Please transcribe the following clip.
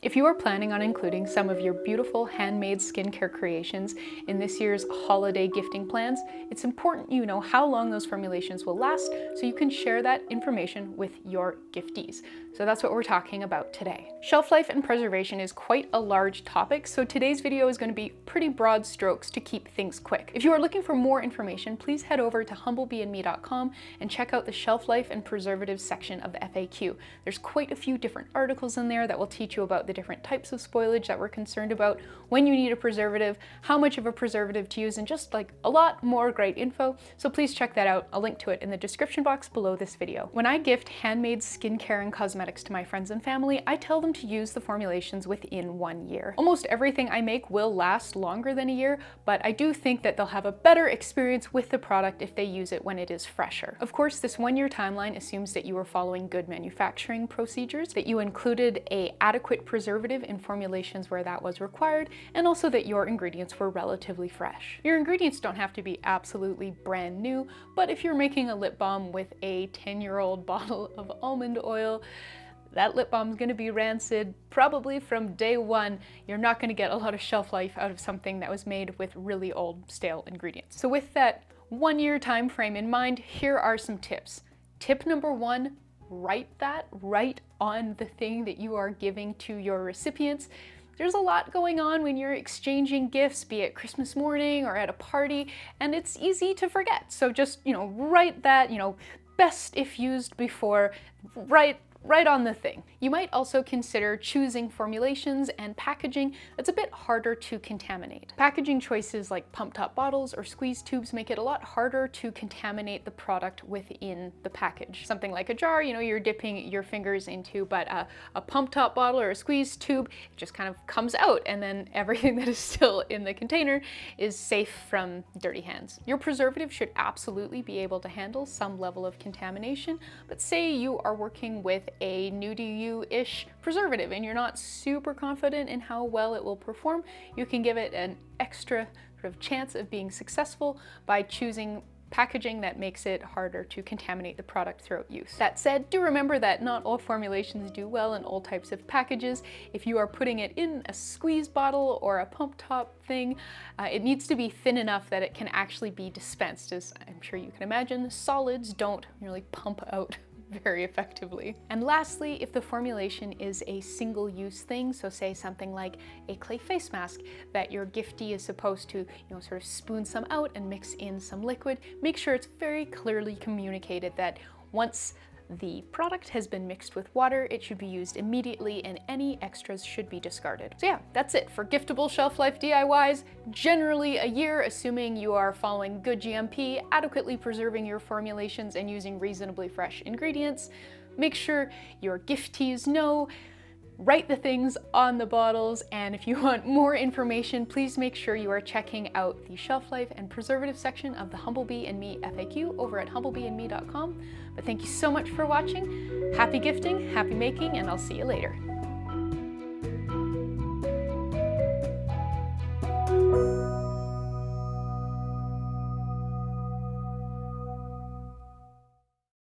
If you are planning on including some of your beautiful handmade skincare creations in this year's holiday gifting plans, it's important you know how long those formulations will last so you can share that information with your giftees. So that's what we're talking about today. Shelf life and preservation is quite a large topic, so today's video is going to be pretty broad strokes to keep things quick. If you are looking for more information, please head over to humblebeeandme.com and check out the shelf life and preservatives section of the FAQ. There's quite a few different articles in there that will teach you about the different types of spoilage that we're concerned about, when you need a preservative, how much of a preservative to use, and just like a lot more great info. So please check that out. I'll link to it in the description box below this video. When I gift handmade skincare and cosmetics to my friends and family, I tell them to use the formulations within 1 year. Almost everything I make will last longer than a year, but I do think that they'll have a better experience with the product if they use it when it is fresher. Of course, this 1 year timeline assumes that you are following good manufacturing procedures, that you included an adequate preservative in formulations where that was required, and also that your ingredients were relatively fresh. Your ingredients don't have to be absolutely brand new, but if you're making a lip balm with a 10-year-old bottle of almond oil, that lip balm is going to be rancid probably from day one. You're not going to get a lot of shelf life out of something that was made with really old, stale ingredients. So with that 1 year time frame in mind, here are some tips. Tip number 1, write that right on the thing that you are giving to your recipients. There's a lot going on when you're exchanging gifts, be it Christmas morning or at a party, and it's easy to forget. So just, write that, best if used before, right on the thing. You might also consider choosing formulations and packaging that's a bit harder to contaminate. Packaging choices like pump top bottles or squeeze tubes make it a lot harder to contaminate the product within the package. Something like a jar, you're dipping your fingers into, but a pump top bottle or a squeeze tube, it just kind of comes out, and then everything that is still in the container is safe from dirty hands. Your preservative should absolutely be able to handle some level of contamination, but say you are working with a new to you-ish preservative and you're not super confident in how well it will perform, you can give it an extra sort of chance of being successful by choosing packaging that makes it harder to contaminate the product throughout use. That said, do remember that not all formulations do well in all types of packages. If you are putting it in a squeeze bottle or a pump top thing, it needs to be thin enough that it can actually be dispensed. As I'm sure you can imagine, solids don't really pump out very effectively. And lastly, if the formulation is a single-use thing, so say something like a clay face mask that your giftee is supposed to, sort of spoon some out and mix in some liquid, make sure it's very clearly communicated that once the product has been mixed with water, it should be used immediately and any extras should be discarded. So yeah, that's it for giftable shelf life DIYs. Generally a year, assuming you are following good GMP, adequately preserving your formulations, and using reasonably fresh ingredients. Make sure your giftees know. Write the things on the bottles, and if you want more information, please make sure you are checking out the shelf life and preservative section of the Humblebee and Me FAQ over at humblebeeandme.com. But thank you so much for watching. Happy gifting, happy making, and I'll see you later.